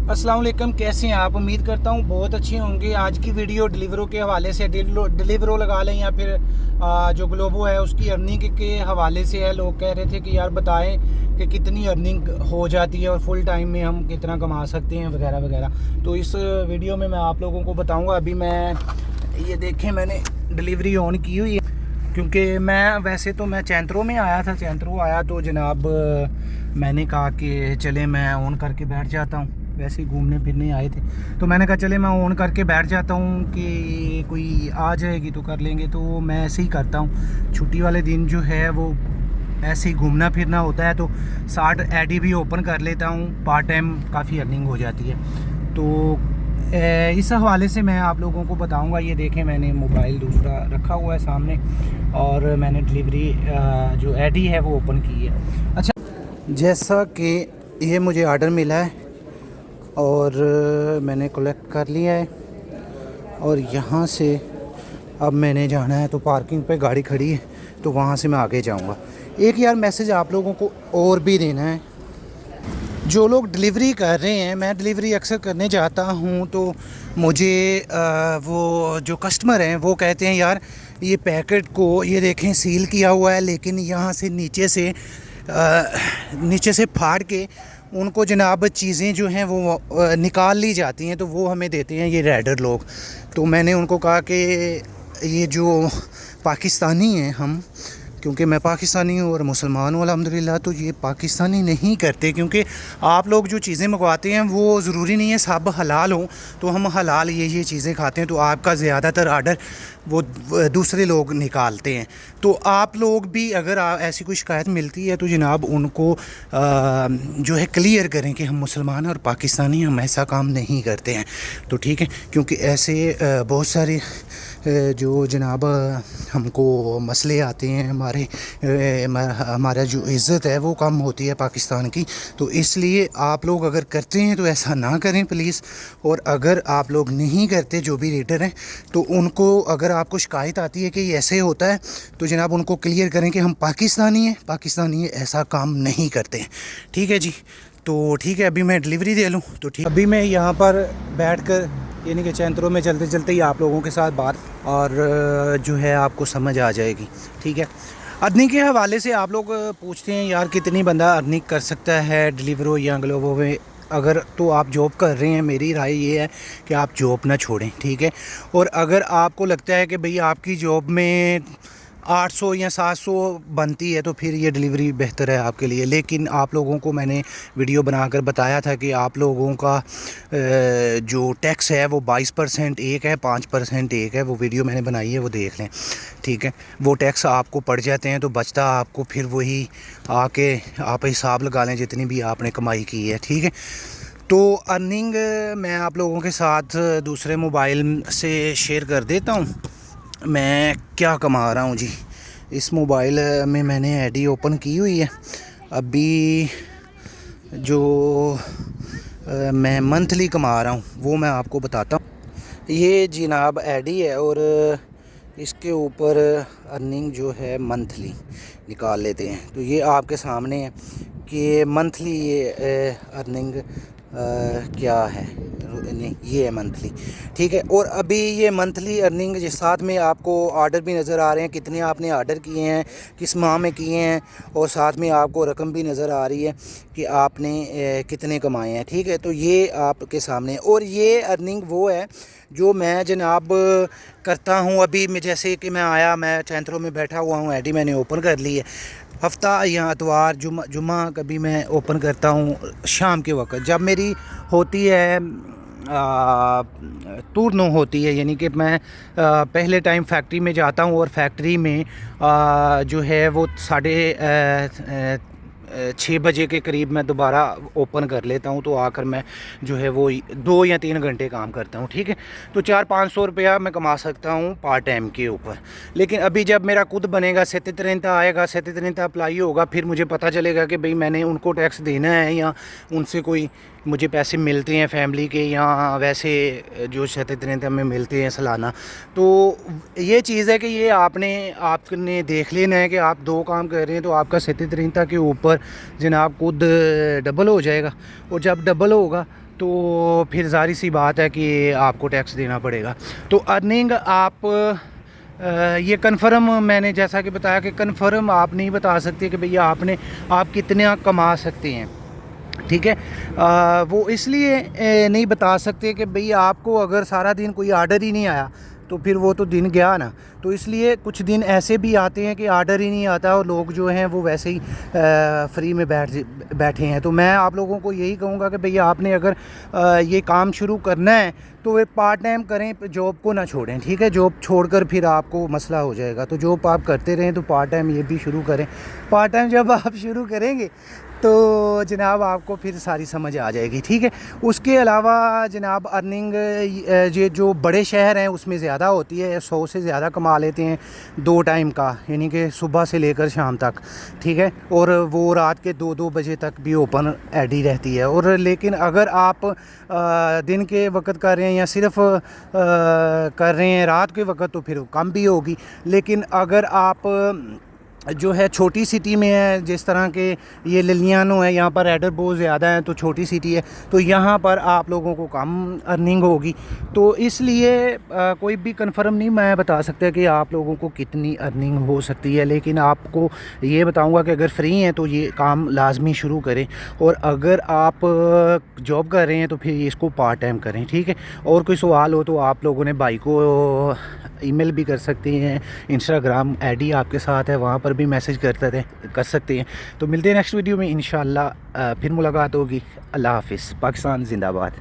अस्सलाम वालेकुम, कैसे हैं आप? उम्मीद करता हूँ बहुत अच्छे होंगे। आज की वीडियो डिलीवरों के हवाले से, डिलीवरो लगा लें या फिर जो ग्लोबो है उसकी अर्निंग के हवाले से है। लोग कह रहे थे कि यार बताएं कि कितनी अर्निंग हो जाती है और फुल टाइम में हम कितना कमा सकते हैं वगैरह वगैरह। तो इस वीडियो में मैं आप लोगों को बताऊँगा। अभी मैं ये देखें, मैंने डिलीवरी ऑन की हुई है क्योंकि मैं चैंत्रो में आया था। चैंत्रो आया तो जनाब मैंने कहा कि चले मैं ऑन करके बैठ जाता हूँ। वैसे ही घूमने फिरने आए थे तो मैंने कहा चले मैं ऑन करके बैठ जाता हूँ कि कोई आ जाएगी तो कर लेंगे। तो मैं ऐसे ही करता हूँ। छुट्टी वाले दिन जो है वो ऐसे ही घूमना फिरना होता है तो 60 एडी भी ओपन कर लेता हूँ। पार्ट टाइम काफ़ी अर्निंग हो जाती है। तो इस हवाले से मैं आप लोगों को बताऊंगा। ये देखें, मैंने मोबाइल दूसरा रखा हुआ है सामने और मैंने डिलीवरी जो एडी है वो ओपन की है। अच्छा, जैसा कि ये मुझे आर्डर मिला है और मैंने कलेक्ट कर लिया है और यहाँ से अब मैंने जाना है। तो पार्किंग पे गाड़ी खड़ी है तो वहाँ से मैं आगे जाऊँगा। एक यार मैसेज आप लोगों को और भी देना है। जो लोग डिलीवरी कर रहे हैं, मैं डिलीवरी अक्सर करने जाता हूँ तो मुझे वो जो कस्टमर हैं वो कहते हैं यार ये पैकेट को ये देखें सील किया हुआ है, लेकिन यहाँ से नीचे से फाड़ के उनको जनाब चीज़ें जो हैं वो निकाल ली जाती हैं तो वो हमें देते हैं ये राइडर लोग। तो मैंने उनको कहा कि ये जो पाकिस्तानी हैं हम, क्योंकि मैं पाकिस्तानी हूँ और मुसलमान हूँ अल्हम्दुलिल्लाह, तो ये पाकिस्तानी नहीं करते। क्योंकि आप लोग जो चीज़ें मंगवाते हैं वो ज़रूरी नहीं है सब हलाल हों। तो हम हलाल ये चीज़ें खाते हैं तो आपका ज़्यादातर आर्डर वो दूसरे लोग निकालते हैं। तो आप लोग भी अगर ऐसी कोई शिकायत मिलती है तो जनाब उनको जो है क्लियर करें कि हम मुसलमान और पाकिस्तानी हम ऐसा काम नहीं करते हैं। तो ठीक है, क्योंकि ऐसे बहुत सारे जो जनाब हमको मसले आते हैं, हमारा जो इज़्ज़त है वो कम होती है पाकिस्तान की। तो इसलिए आप लोग अगर करते हैं तो ऐसा ना करें प्लीज़। और अगर आप लोग नहीं करते, जो भी रेटर हैं, तो उनको अगर आपको शिकायत आती है कि ये ऐसे होता है तो जनाब उनको क्लियर करें कि हम पाकिस्तानी ऐसा काम नहीं करते हैं। ठीक है जी। तो ठीक है, अभी मैं डिलीवरी दे लूँ तो ठीक। अभी मैं यहाँ पर बैठकर यानी कि चैंत्रो में चलते चलते ही आप लोगों के साथ बात और जो है आपको समझ आ जाएगी। ठीक है। अर्निंग के हवाले से आप लोग पूछते हैं यार कितनी बंदा अर्निंग कर सकता है डिलीवरो या ग्लोबो में। अगर तो आप जॉब कर रहे हैं, मेरी राय ये है कि आप जॉब ना छोड़ें। ठीक है। और अगर आपको लगता है कि भाई आपकी जॉब में 800 या 700 बनती है तो फिर ये डिलीवरी बेहतर है आपके लिए। लेकिन आप लोगों को मैंने वीडियो बनाकर बताया था कि आप लोगों का जो टैक्स है वो 22% एक है, 5% एक है। वो वीडियो मैंने बनाई है, वो देख लें। ठीक है। वो टैक्स आपको पड़ जाते हैं तो बचता आपको फिर वही आके आप हिसाब लगा लें जितनी भी आपने कमाई की है। ठीक है। तो अर्निंग मैं आप लोगों के साथ दूसरे मोबाइल से शेयर कर देता हूँ मैं क्या कमा रहा हूँ जी। इस मोबाइल में मैंने एडी ओपन की हुई है। अभी जो मैं मंथली कमा रहा हूँ वो मैं आपको बताता हूँ। ये जनाब एडी है और इसके ऊपर अर्निंग जो है मंथली निकाल लेते हैं। तो ये आपके सामने है कि मंथली ये अर्निंग क्या है। नहीं, ये है मंथली। ठीक है। और अभी ये मंथली अर्निंग के साथ में आपको आर्डर भी नज़र आ रहे हैं, कितने आपने आर्डर किए हैं, किस माह में किए हैं, और साथ में आपको रकम भी नज़र आ रही है कि आपने कितने कमाए हैं। ठीक है। तो ये आपके सामने। और ये अर्निंग वो है जो मैं जनाब करता हूँ। अभी मैं जैसे कि मैं चैंत्रो में बैठा हुआ हूँ, एडी मैंने ओपन कर ली है। हफ्ता या इतवार जुम्मा कभी मैं ओपन करता हूँ शाम के वक्त जब मेरी होती है टूरनो होती है। यानी कि मैं पहले टाइम फैक्ट्री में जाता हूँ और फैक्ट्री में जो है वो 6:30 बजे के करीब मैं दोबारा ओपन कर लेता हूँ। तो आकर मैं जो है वो 2 या 3 घंटे काम करता हूँ। ठीक है। तो 400-500 रुपया मैं कमा सकता हूँ पार्ट टाइम के ऊपर। लेकिन अभी जब मेरा खुद बनेगा, 37 आएगा, 37 अप्लाई होगा, फिर मुझे पता चलेगा कि भाई मैंने उनको टैक्स देना है या उनसे कोई मुझे पैसे मिलते हैं फैमिली के या वैसे जो 37 में मिलते हैं सालाना। तो ये चीज़ है कि ये आपने देख लेना है कि आप 2 काम कर रहे हैं तो आपका 37 के ऊपर जनाब खुद डबल हो जाएगा। और जब डबल होगा تو پھر ظاہر سی بات ہے کہ آپ کو ٹیکس دینا پڑے گا. تو ارننگ آپ یہ کنفرم میں نے جیسا کہ بتایا کہ کنفرم آپ نہیں بتا سکتے کہ بھئی آپ کتنا کما سکتے ہیں, ٹھیک ہے. وہ اس لیے نہیں بتا سکتے کہ بھئی آپ کو اگر سارا دن کوئی آرڈر ہی نہیں آیا تو پھر وہ تو دن گیا نا. تو اس لیے کچھ دن ایسے بھی آتے ہیں کہ آرڈر ہی نہیں آتا اور لوگ جو ہیں وہ ویسے ہی فری میں بیٹھے ہیں. تو میں آپ لوگوں کو یہی کہوں گا کہ بھئی آپ نے اگر یہ کام شروع کرنا ہے تو پارٹ ٹائم کریں, جاب کو نہ چھوڑیں, ٹھیک ہے. جاب چھوڑ کر پھر آپ کو مسئلہ ہو جائے گا. تو جاب آپ کرتے رہیں تو پارٹ ٹائم یہ بھی شروع کریں. پارٹ ٹائم جب آپ شروع کریں گے تو جناب آپ کو پھر ساری سمجھ آ جائے گی, ٹھیک ہے. اس کے علاوہ جناب ارننگ یہ جو بڑے شہر ہیں اس میں زیادہ ہوتی ہے, 100 سے زیادہ کما لیتے ہیں 2 ٹائم کا, یعنی کہ صبح سے لے کر شام تک, ٹھیک ہے. اور وہ رات کے 2 بجے تک بھی اوپن ایڈی رہتی ہے. اور لیکن اگر آپ دن کے وقت کر رہے ہیں یا صرف کر رہے ہیں رات کے وقت تو پھر کم بھی ہوگی. لیکن اگر آپ جو ہے چھوٹی سٹی میں ہے, جس طرح کہ یہ للیانو ہے, یہاں پر ایڈر بہت زیادہ ہیں تو چھوٹی سٹی ہے, تو یہاں پر آپ لوگوں کو کم ارننگ ہوگی. تو اس لیے کوئی بھی کنفرم نہیں میں بتا سکتا کہ آپ لوگوں کو کتنی ارننگ ہو سکتی ہے. لیکن آپ کو یہ بتاؤں گا کہ اگر فری ہیں تو یہ کام لازمی شروع کریں, اور اگر آپ جاب کر رہے ہیں تو پھر اس کو پارٹ ٹائم کریں, ٹھیک ہے. اور کوئی سوال ہو تو آپ لوگوں نے بھائی کو ای میل بھی کر سکتے ہیں, انسٹاگرام آئی ڈی آپ کے ساتھ ہے, وہاں پر بھی میسج کر سکتے ہیں. تو ملتے ہیں نیکسٹ ویڈیو میں انشاءاللہ, پھر ملاقات ہوگی. اللہ حافظ. پاکستان زندہ باد.